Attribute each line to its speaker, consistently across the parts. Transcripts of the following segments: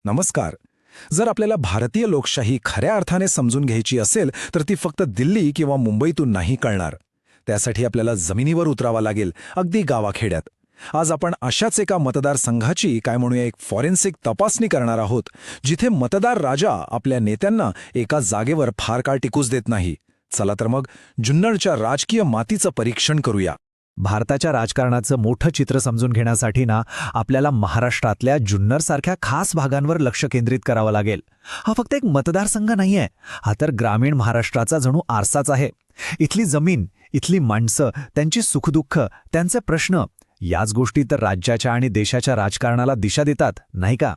Speaker 1: नमस्कार. जर आपल्याला भारतीय लोकशाही खऱ्या अर्थाने समजून घ्यायची असेल तर ती फक्त दिल्ली किंवा मुंबईतून नाही कळणार. त्यासाठी आपल्याला जमिनीवर उतरावं लागेल, अगदी गावाखेड्यात. आज आपण अशाच एका मतदारसंघाची काय म्हणूया एक फॉरेन्सिक तपासणी करणार आहोत, जिथे मतदार राजा आपल्या नेत्यांना एका जागेवर फार काळ टिकूच देत नाही. चला तर मग जुन्नरच्या राजकीय मातीचं परीक्षण करूया.
Speaker 2: भारताच्या राजकारणाचं मोठं चित्र समजून घेण्यासाठी आपल्याला महाराष्ट्रातल्या जुन्नरसारख्या खास भागांवर लक्ष केंद्रित करावं लागेल. हा फक्त एक मतदारसंघ नाहीये, हा तर ग्रामीण महाराष्ट्राचा जणू आरसाच आहे. इथली जमीन, इथली माणसं, त्यांची सुखदुःख, त्यांचे प्रश्न, याच गोष्टी तर राज्याच्या आणि देशाच्या राजकारणाला दिशा देतात, नाही का?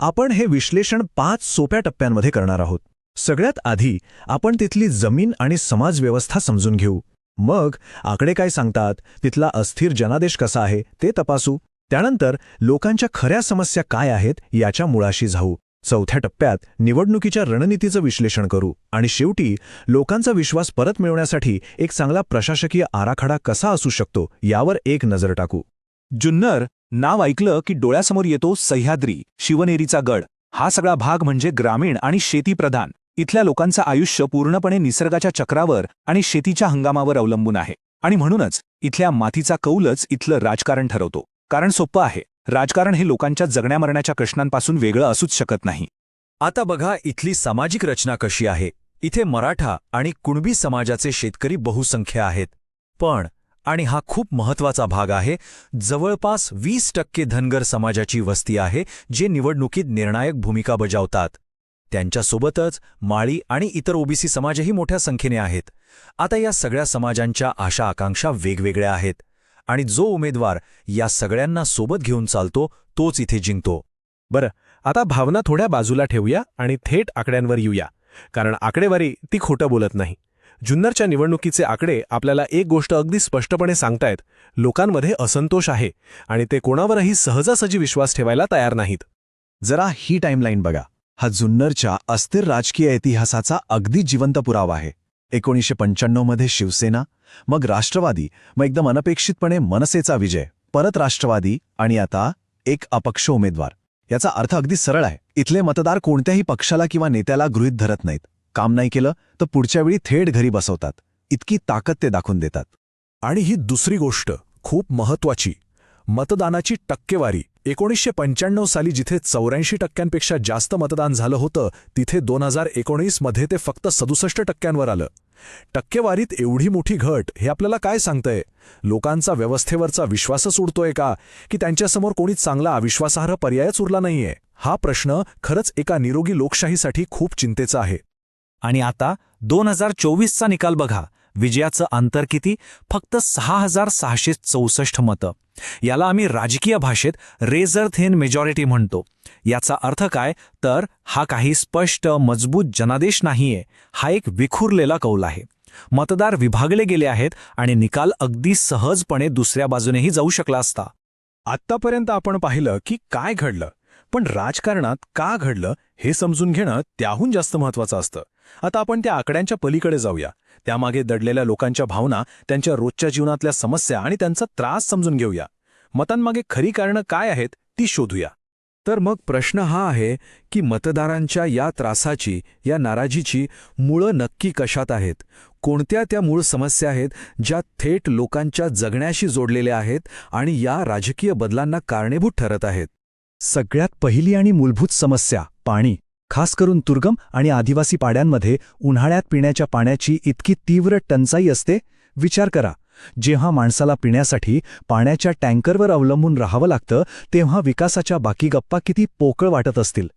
Speaker 3: आपण हे विश्लेषण 5 सोप्या टप्प्यांमध्ये करणार आहोत. सगळ्यात आधी आपण तिथली जमीन आणि समाजव्यवस्था समजून घेऊ. मग आकडे काय सांगतात, तिथला अस्थिर जनादेश कसा आहे ते तपासू. त्यानंतर लोकांच्या खऱ्या समस्या काय आहेत याच्या मुळाशी जाऊ. चौथ्या टप्प्यात निवडणुकीच्या रणनीतीचं विश्लेषण करू. आणि शेवटी लोकांचा विश्वास परत मिळवण्यासाठी एक चांगला प्रशासकीय आराखडा कसा असू शकतो यावर एक नजर टाकू.
Speaker 4: जुन्नर नाव ऐकलं की डोळ्यासमोर येतो सह्याद्री, शिवनेरीचा गड. हा सगळा भाग म्हणजे ग्रामीण आणि शेतीप्रधान. इथल्या लोकांचं आयुष्य पूर्णपणे निसर्गाच्या चक्रावर आणि शेतीच्या हंगामावर अवलंबून आहे. आणि म्हणूनच इथल्या मातीचा कौलच इथलं राजकारण ठरवतो. कारण सोपं आहे, राजकारण हे लोकांच्या जगण्या मरण्याच्या प्रश्नांपासून वेगळं असूच शकत नाही.
Speaker 3: आता बघा इथली सामाजिक रचना कशी आहे. इथे मराठा आणि कुणबी समाजाचे शेतकरी बहुसंख्य आहेत. पण, आणि हा खूप महत्त्वाचा भाग आहे, जवळपास 20% धनगर समाजाची वस्ती आहे, जे निवडणुकीत निर्णायक भूमिका बजावतात. त्यांच्यासोबतच माळी आणि इतर ओबीसी समाजही मोठ्या संख्येने आहेत. आता या सगळ्या समाजांच्या आशा आकांक्षा वेगवेगळ्या आहेत, आणि जो उमेदवार या सगळ्यांना सोबत घेऊन चालतो तोच इथे जिंकतो.
Speaker 5: बरं, आता भावना थोड्या बाजूला ठेवूया आणि थेट आकड्यांवर येऊया, कारण आकडेवारी ती खोटं बोलत नाही. जुन्नरच्या निवडणुकीचे आकडे आपल्याला एक गोष्ट अगदी स्पष्टपणे सांगतायत: लोकांमध्ये असंतोष आहे आणि ते कोणावरही सहजासहजी विश्वास ठेवायला तयार नाहीत.
Speaker 3: जरा ही टाईमलाईन बघा. हा जुन्नरच्या अस्थिर राजकीय इतिहासाचा अगदी जिवंत पुरावा आहे. 1995 मध्ये शिवसेना, मग राष्ट्रवादी, मग एकदम अनपेक्षितपणे मनसेचा विजय, परत राष्ट्रवादी, आणि आता एक अपक्ष उमेदवार. याचा अर्थ अगदी सरळ आहे. इथले मतदार कोणत्याही पक्षाला किंवा नेत्याला गृहीत धरत नाहीत. काम नाही केलं तर पुढच्या वेळी थेट घरी बसवतात. इतकी ताकद ते दाखवून देतात.
Speaker 5: आणि ही दुसरी गोष्ट खूप महत्त्वाची, मतदानाची टक्केवारी. 1995 साली जिथे 84% जास्त मतदान झालं होतं, तिथे 2019 मध्ये ते फक्त 67% आलं. टक्केवारीत एवढी मोठी घट हे आपल्याला काय सांगतंय? लोकांचा व्यवस्थेवरचा विश्वासच उडतोय का, की त्यांच्यासमोर कोणीच चांगला अविश्वासार्ह पर्यायच उरला नाहीये? हा प्रश्न खरंच एका निरोगी लोकशाहीसाठी खूप चिंतेचा आहे.
Speaker 2: आणि आता 2024चा निकाल बघा. विजयाचं अंतर किती? फक्त 6,664 मतं. याला आम्ही राजकीय भाषेत रेझर थिन मेजॉरिटी म्हणतो. याचा अर्थ काय तर हा काही स्पष्ट मजबूत जनादेश नाहीये, हा एक विखुरलेला कौल आहे. मतदार विभागले गेले आहेत आणि निकाल अगदी सहजपणे दुसऱ्या बाजूनेही जाऊ शकला असता.
Speaker 5: आत्तापर्यंत आपण पाहिलं की काय घडलं, पण राजकारणात का घडलं हे समजून घेणं त्याहून जास्त महत्त्वाचं असतं. आता आपण त्या आकड्यांच्या पलीकडे जाऊया. त्यामागे दडलेल्या लोकांच्या भावना, त्यांच्या रोजच्या जीवनातल्या समस्या आणि त्यांचा त्रास समजून घेऊया. मतांमागे खरी कारणं काय आहेत ती शोधूया.
Speaker 1: तर मग प्रश्न हा आहे की मतदारांच्या या त्रासाची, या नाराजीची मुळं नक्की कशात आहेत? कोणत्या त्या मूळ समस्या आहेत ज्या थेट लोकांच्या जगण्याशी जोडलेल्या आहेत आणि या राजकीय बदलांना कारणीभूत ठरत आहेत?
Speaker 3: सगळ्यात पहिली आणि मूलभूत समस्या पाणी. खास करून दुर्गम आणि आदिवासी पाड्यांमध्ये उन्हाळ्यात पिण्याच्या पाण्याची इतकी तीव्र टंचाई असते. विचार करा, जेव्हा माणसाला पिण्यासाठी पाण्याच्या टँकरवर अवलंबून राहावं लागतं, तेव्हा विकासाच्या बाकी गप्पा किती पोकळ वाटत असतील.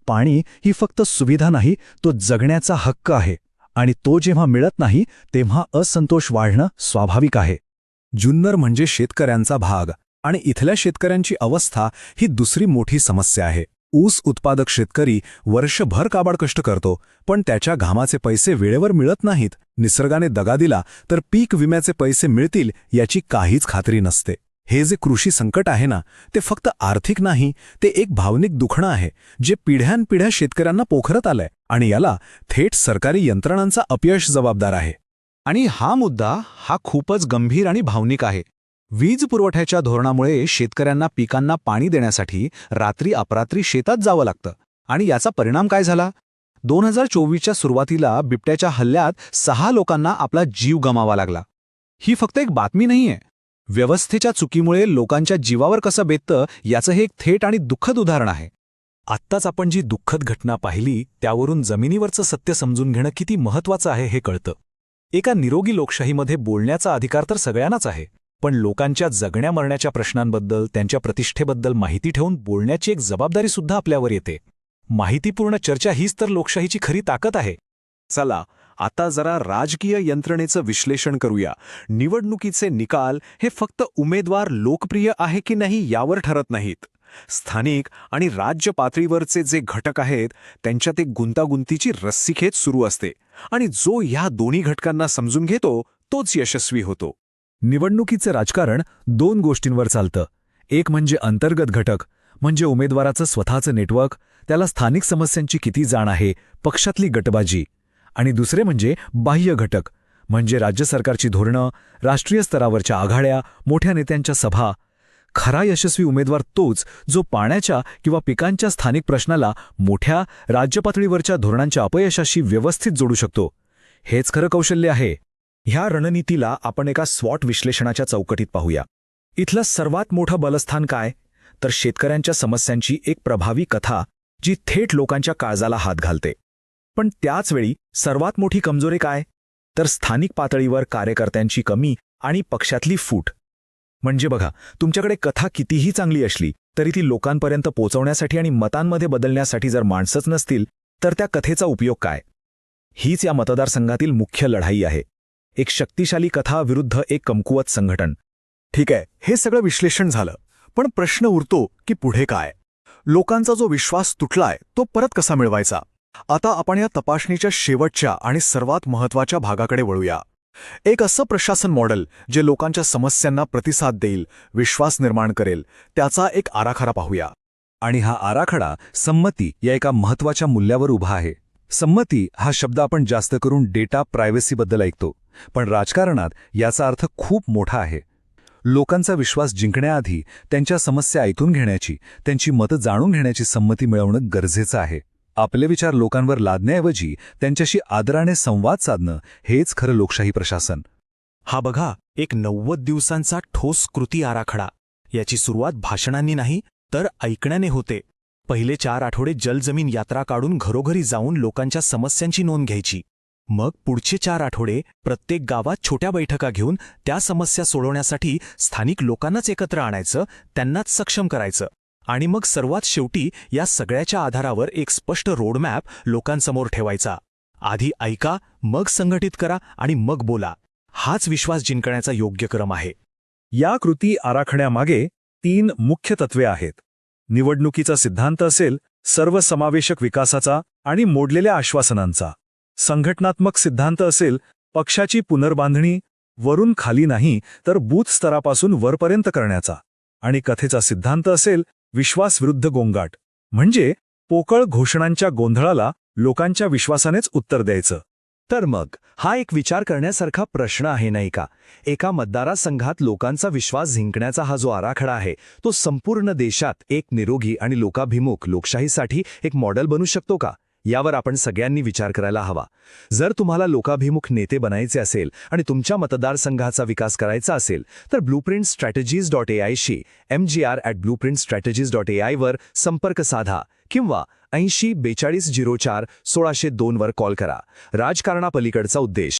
Speaker 3: पाणी ही फक्त सुविधा नाही, तो जगण्याचा हक्क आहे. आणि तो जेव्हा मिळत नाही तेव्हा असंतोष वाढणं स्वाभाविक आहे.
Speaker 5: जुन्नर म्हणजे शेतकऱ्यांचा भाग, आणि इथल्या शेतकऱ्यांची अवस्था ही दुसरी मोठी समस्या आहे. ऊस उत्पादक शेतकरी वर्षभर काबाड कष्ट करतो, पण त्याच्या घामाचे पैसे वेळेवर मिळत नाहीत. निसर्गाने दगा दिला तर पीक विम्याचे पैसे मिळतील याची काहीच खात्री नसते. हे जे कृषी संकट आहे ना, ते फक्त आर्थिक नाही, ते एक भावनिक दुखणं आहे जे पिढ्यानपिढ्या शेतकऱ्यांना पोखरत आलंय. आणि याला थेट सरकारी यंत्रणांचा अपयश जबाबदार आहे.
Speaker 4: आणि हा मुद्दा खूपच गंभीर आणि भावनिक आहे.
Speaker 5: वीज पुरवठ्याच्या धोरणामुळे शेतकऱ्यांना पिकांना पाणी देण्यासाठी रात्री अपरात्री शेतात जावं लागतं आणि याचा परिणाम काय झाला? 2024च्या सुरुवातीला बिबट्याच्या हल्ल्यात 6 लोकांना आपला जीव गमावा लागला. ही फक्त एक बातमी नाहीये. व्यवस्थेच्या चुकीमुळे लोकांच्या जीवावर कसं बेततं याचं हे एक थेट आणि दुःखद उदाहरण आहे.
Speaker 3: आत्ताच आपण जी दुःखद घटना पाहिली त्यावरून जमिनीवरचं सत्य समजून घेणं किती महत्वाचं आहे हे कळतं. एका निरोगी लोकशाहीमध्ये बोलण्याचा अधिकार तर सगळ्यांनाच आहे, पण लोकांच्या जगण्या मरण्याच्या प्रश्नांबद्दल, त्यांच्या प्रतिष्ठेबद्दल माहिती ठेवून बोलण्याची एक जबाबदारीसुद्धा आपल्यावर येते. माहितीपूर्ण चर्चा हीच तर लोकशाहीची खरी ताकद आहे.
Speaker 5: चला आता जरा राजकीय यंत्रणेचं विश्लेषण करूया. निवडणुकीचे निकाल हे फक्त उमेदवार लोकप्रिय आहे की नाही यावर ठरत नाहीत. स्थानिक आणि राज्य पातळीवरचे जे घटक आहेत त्यांच्यात एक गुंतागुंतीची रस्सीखेच सुरू असते आणि जो ह्या दोन्ही घटकांना समजून घेतो तोच यशस्वी होतो. निवडणुकीचे राजकारण 2 गोष्टींवर चालतं. एक म्हणजे अंतर्गत घटक, म्हणजे उमेदवाराचं स्वतःचं नेटवर्क, त्याला स्थानिक समस्यांची किती जाण आहे, पक्षातली गटबाजी. आणि दुसरे म्हणजे बाह्य घटक, म्हणजे राज्य सरकारची धोरणं, राष्ट्रीय स्तरावरच्या आघाड्या, मोठ्या नेत्यांच्या सभा. खरा यशस्वी उमेदवार तोच जो पाण्याच्या किंवा पिकांच्या स्थानिक प्रश्नाला मोठ्या राज्य पातळीवरच्या धोरणांच्या अपयशाशी व्यवस्थित जोडू शकतो. हेच खरं कौशल्य आहे. ह्या रणनीतीला आपण एका स्वॉट विश्लेषणाच्या चौकटीत पाहूया. इथलं सर्वात मोठं बलस्थान काय? तर शेतकऱ्यांच्या समस्यांची एक प्रभावी कथा जी थेट लोकांच्या काळजाला हात घालते. पण त्याचवेळी सर्वात मोठी कमजोरी काय? तर स्थानिक पातळीवर कार्यकर्त्यांची कमी आणि पक्षातली फूट. म्हणजे बघा, तुमच्याकडे कथा कितीही चांगली असली तरी ती लोकांपर्यंत पोचवण्यासाठी आणि मतांमध्ये बदलण्यासाठी जर माणसंच नसतील तर त्या कथेचा उपयोग काय? हीच या मतदारसंघातील मुख्य लढाई आहे. एक शक्तिशाली कथा विरुद्ध एक कमकुवत संघटन. ठीक आहे, हे सगळं विश्लेषण झालं, पण प्रश्न उरतो की पुढे काय? लोकांचा जो विश्वास तुटलाय तो परत कसा मिळवायचा? आता आपण या तपासणीच्या शेवटच्या आणि सर्वात महत्त्वाच्या भागाकडे वळूया. एक असं प्रशासन मॉडेल जे लोकांच्या समस्यांना प्रतिसाद देईल, विश्वास निर्माण करेल, त्याचा एक आराखडा पाहूया. आणि हा आराखडा संमती या एका महत्त्वाच्या मूल्यावर उभा आहे. संमती हा शब्द आपण जास्त करून डेटा प्रायव्हसीबद्दल ऐकतो, पण राजकारणात याचा अर्थ खूप मोठा आहे. लोकांचा विश्वास जिंकण्याआधी त्यांच्या समस्या ऐकून घेण्याची, त्यांची मतं जाणून घेण्याची संमती मिळवणं गरजेचं आहे. आपले विचार लोकांवर लादण्याऐवजी त्यांच्याशी आदराने संवाद साधणं हेच खरं लोकशाही प्रशासन.
Speaker 3: हा बघा, एक 90 दिवसांचा ठोस कृती आराखडा. याची सुरुवात भाषणांनी नाही तर ऐकण्याने होते. पहिले 4 आठवडे जलजमीन यात्रा काढून घरोघरी जाऊन लोकांच्या समस्यांची नोंद घ्यायची. मग पुढचे 4 आठवडे प्रत्येक गावात छोट्या बैठका घेऊन त्या समस्या सोडवण्यासाठी स्थानिक लोकांनाच एकत्र आणायचं, त्यांनाच सक्षम करायचं. आणि मग सर्वात शेवटी या सगळ्याच्या आधारावर एक स्पष्ट रोडमॅप लोकांसमोर ठेवायचा. आधी ऐका, मग संघटित करा आणि मग बोला. हाच विश्वास जिंकण्याचा योग्य क्रम आहे.
Speaker 5: या कृती आराखड्यामागे 3 मुख्य तत्वे आहेत. निवडणुकीचा सिद्धांत असेल, सर्वसमावेशक विकासाचा आणि मोडलेल्या आश्वासनांचा. संघटनात्मक सिद्धांत असेल, पक्षाची पुनर्बांधणी वरून खाली नाही तर बूथ स्तरापासून वरपर्यंत करण्याचा. आणि कथेचा सिद्धांत असेल, विश्वास विरुद्ध गोंगाट, म्हणजे पोकळ घोषणांच्या गोंधळाला लोकांच्या विश्वासानेच उत्तर द्यायचं.
Speaker 3: तर मग हा एक विचार करण्यासारखा प्रश्न आहे नाही का? एका मतदारसंघात लोकांचा विश्वास जिंकण्याचा हा जो आराखडा आहे तो संपूर्ण देशात एक निरोगी आणि लोकाभिमुख लोकशाहीसाठी एक मॉडेल बनू शकतो का? यावर आपण सगळ्यांनी विचार करायला हवा. जर तुम्हाला लोकाभिमुख नेते बनायचे असेल आणि तुमच्या मतदारसंघाचा विकास करायचा असेल तर blueprintstrategies.ai शी mgr@blueprintstrategies.ai वर संपर्क साधा किंवा 80 42 04 1602 वर कॉल करा. राजकारणापलीकडचा उद्देश